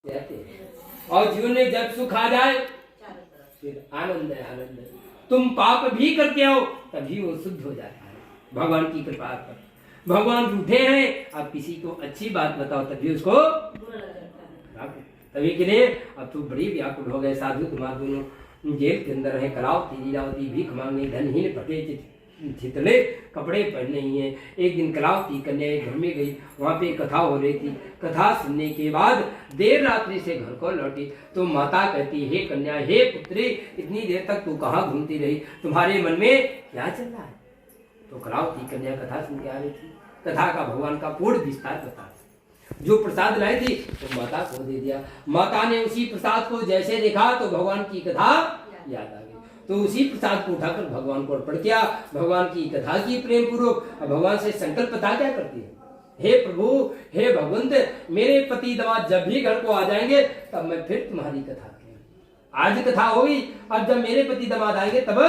जाते हैं। और जीवन में जब सुख आ जाए फिर आनंद है, आनंद है। तुम पाप भी करके आओ तभी वो शुद्ध हो जाता है भगवान की कृपा पर। भगवान रूठे हैं, आप किसी को अच्छी बात बताओ तभी उसको तभी के लिए अब तो बड़ी व्याकुल हो गए। साधु तुम्हारा दोनों जेल के अंदर है, करावती लीलावती भीख मांगने, धनहीन फटे छितले कपड़े पहने ही हैं। एक दिन कलावती कन्या एक घर में गई, वहाँ पे कथा हो रही थी। कथा सुनने के बाद देर रात्रि से घर को लौटी तो माता कहती, हे कन्या, हे पुत्री, इतनी देर तक तू कहाँ घूमती रही, तुम्हारे मन में क्या चल रहा है? तो कलावती कन्या कथा सुन के आ रही थी। कथा का भगवान का पूर्ण विस्तार बता, जो प्रसाद लाई थी तो माता को दे दिया। माता ने उसी प्रसाद को जैसे देखा तो भगवान की कथा याद आ गई, तो उसी प्रसाद को उठाकर भगवान को अर्पण किया। भगवान की कथा की प्रेम पूर्वक भगवान से संकल्प पता क्या करती है, हे प्रभु, हे भगवंत, मेरे पति दमाद जब भी घर को आ जाएंगे तब मैं फिर तुम्हारी कथा करूंगा। आज कथा होगी, अब जब मेरे पति दमाद आएंगे तब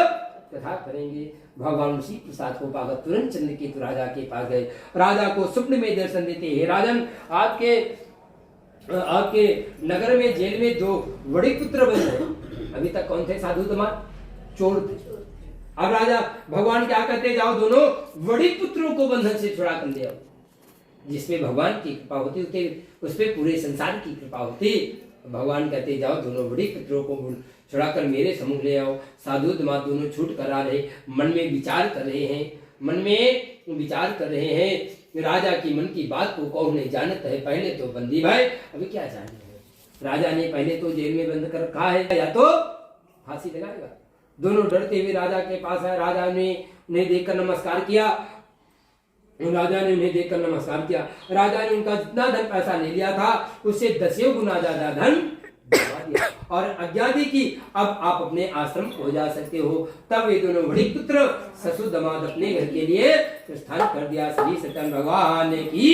कथा करेंगे। भगवान उसी प्रसाद को पाकर तुरंत चंद्रकेतु राजा के पास गए। राजा को स्वप्न में दर्शन देते, हे राजन, आपके नगर में जेल में 2 बड़े पुत्र बंद हैं। अभी तक कौन थे साधु दमाद? चोर थे। अब राजा भगवान क्या कहते, जाओ दोनों बड़ी पुत्रों को बंधन से छुड़ा कर ले आओ। जिसमें भगवान की कृपा होती उस पर पूरे संसार की कृपा होती। भगवान कहते, जाओ दोनों बड़ी पुत्रों को छुड़ाकर मेरे सम्मुख ले आओ। साधु दमाद दोनों छूट कर आ रहे, मन में विचार कर रहे हैं। राजा की मन की बात को कौन नहीं जानता है। पहले तो बंदी भाई, अभी क्या जाने। राजा ने पहले तो जेल में बंद कर रखा है, या तो फांसी लगाएगा। दोनों डरते हुए राजा के पास आए। राजा ने उन्हें देखकर नमस्कार किया। राजा ने उनका जितना धन पैसा ले लिया था उससे 10 गुना ज्यादा धन बढ़ा दिया और आज्ञा दी कि अब आप अपने आश्रम हो जा सकते हो। तब ये दोनों बड़ी पुत्र ससुर दमाद अपने घर के लिए प्रस्थान कर दिया। श्री सत्यनारायण भगवान की